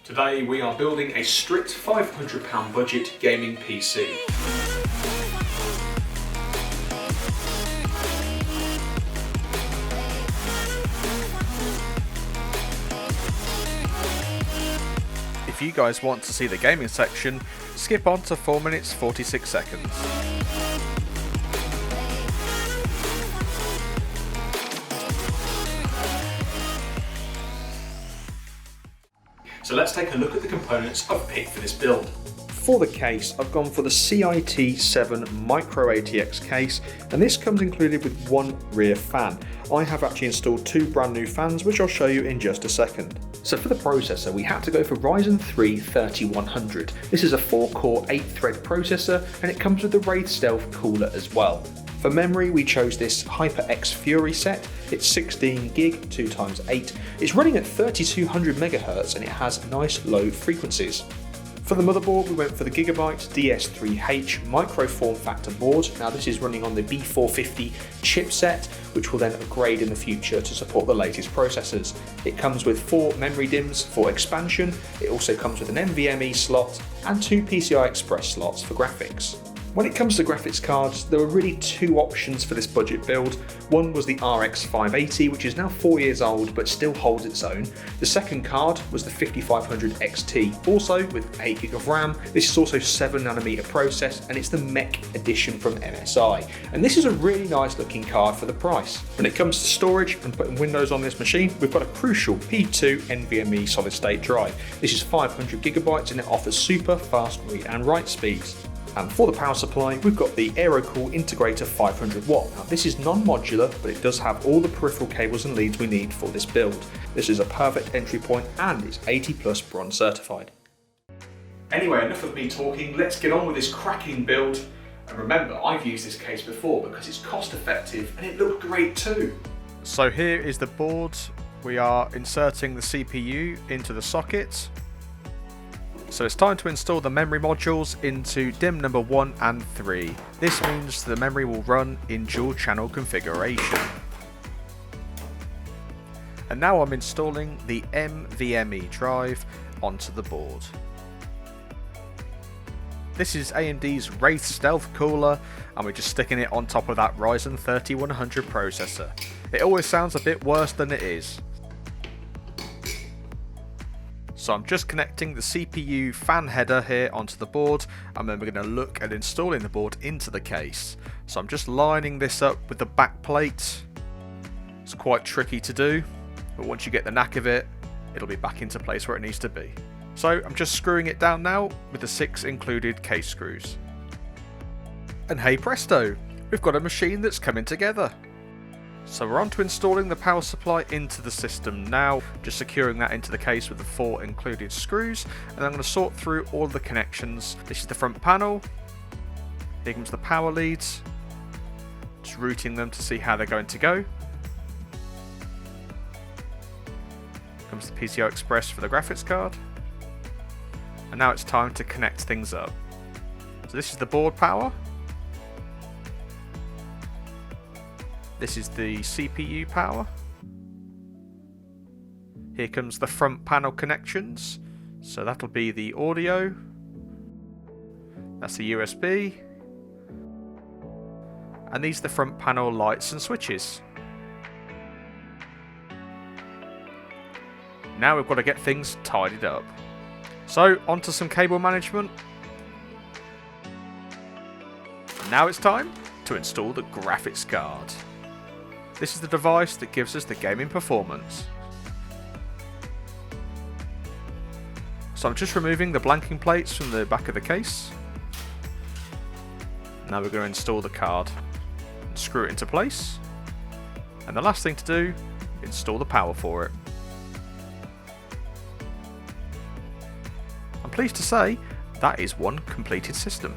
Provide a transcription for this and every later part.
Today we are building a strict £500 budget gaming PC. If you guys want to see the gaming section, skip on to 4 minutes 46 seconds. So let's take a look at the components I've picked for this build. For the case, I've gone for the CIT7 Micro ATX case, and this comes included with one rear fan. I have actually installed two brand new fans, which I'll show you in just a second. So for the processor, we had to go for Ryzen 3 3100. This is a 4-core 8-thread processor, and it comes with the RAID Stealth cooler as well. For memory, we chose this HyperX Fury set. It's 16 gig, 2x8. It's running at 3200 MHz and it has nice low frequencies. For the motherboard, we went for the Gigabyte DS3H micro form factor board. Now this is running on the B450 chipset, which will then upgrade in the future to support the latest processors. It comes with 4 memory DIMMs for expansion. It also comes with an NVMe slot and 2 PCI Express slots for graphics. When it comes to graphics cards, there were really two options for this budget build. One was the RX 580, which is now 4 years old but still holds its own. The second card was the 5500 XT, also with 8GB of RAM. This is also 7nm process, and it's the Mech edition from MSI. And this is a really nice looking card for the price. When it comes to storage and putting Windows on this machine, we've got a crucial P2 NVMe solid state drive. This is 500GB and it offers super fast read and write speeds. And for the power supply, we've got the AeroCool Integrator 500W. Now this is non-modular, but it does have all the peripheral cables and leads we need for this build. This is a perfect entry point and it's 80+ bronze certified. Anyway, enough of me talking, let's get on with this cracking build. And remember, I've used this case before because it's cost effective and it looked great too. So here is the board. We are inserting the CPU into the socket. So it's time to install the memory modules into DIMM number 1 and 3. This means the memory will run in dual channel configuration. And now I'm installing the NVMe drive onto the board. This is AMD's Wraith Stealth cooler, and we're just sticking it on top of that Ryzen 3100 processor. It always sounds a bit worse than it is. So I'm just connecting the CPU fan header here onto the board, and then we're going to look at installing the board into the case. So I'm just lining this up with the back plate. It's quite tricky to do, but once you get the knack of it, it'll be back into place where it needs to be. So I'm just screwing it down now with the 6 included case screws. And hey presto, we've got a machine that's coming together. So we're on to installing the power supply into the system now, just securing that into the case with the 4 included screws, and I'm going to sort through all the connections. This is the front panel, here comes the power leads, just routing them to see how they're going to go. Here comes the PCI Express for the graphics card, and now it's time to connect things up. So this is the board power. This is the CPU power. Here comes the front panel connections. So that'll be the audio. That's the USB. And these are the front panel lights and switches. Now we've got to get things tidied up. So onto some cable management. Now it's time to install the graphics card. This is the device that gives us the gaming performance. So I'm just removing the blanking plates from the back of the case. Now we're going to install the card and screw it into place. And the last thing to do, install the power for it. I'm pleased to say that is one completed system.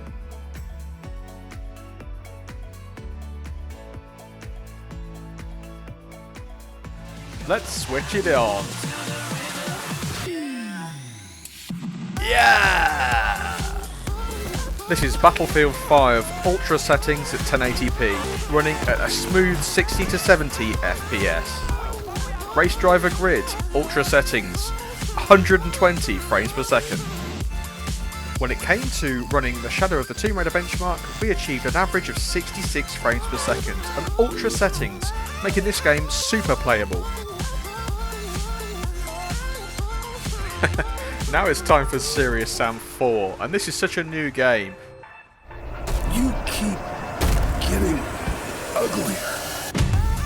Let's switch it on. Yeah! This is Battlefield 5 Ultra settings at 1080p, running at a smooth 60 to 70 FPS. Race Driver Grid Ultra settings, 120 frames per second. When it came to running the Shadow of the Tomb Raider benchmark, we achieved an average of 66 frames per second, and ultra settings, making this game super playable. Now it's time for Serious Sam 4, and this is such a new game. You keep getting uglier.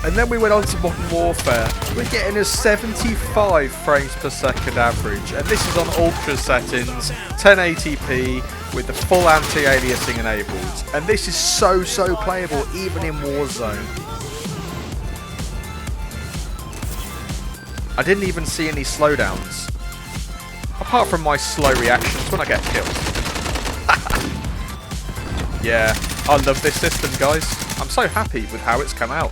And then we went on to Modern Warfare. We're getting a 75 frames per second average, and this is on ultra settings, 1080p with the full anti-aliasing enabled. And this is so playable even in Warzone. I didn't even see any slowdowns, apart from my slow reactions when I get killed. Yeah, I love this system, guys. I'm so happy with how it's come out.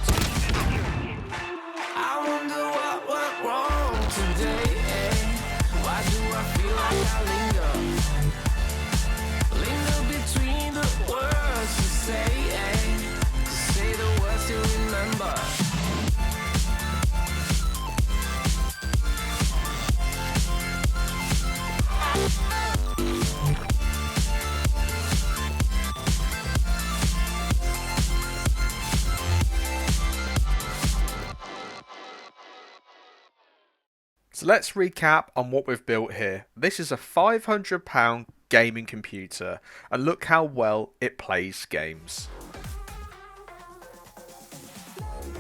So let's recap on what we've built here. This is a £500 gaming computer, and look how well it plays games.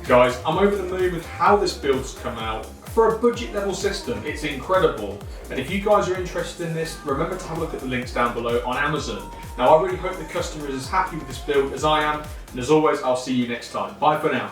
Guys, I'm over the moon with how this build's come out. For a budget level system, it's incredible. And if you guys are interested in this, remember to have a look at the links down below on Amazon. Now I really hope the customer is as happy with this build as I am, and as always, I'll see you next time. Bye for now.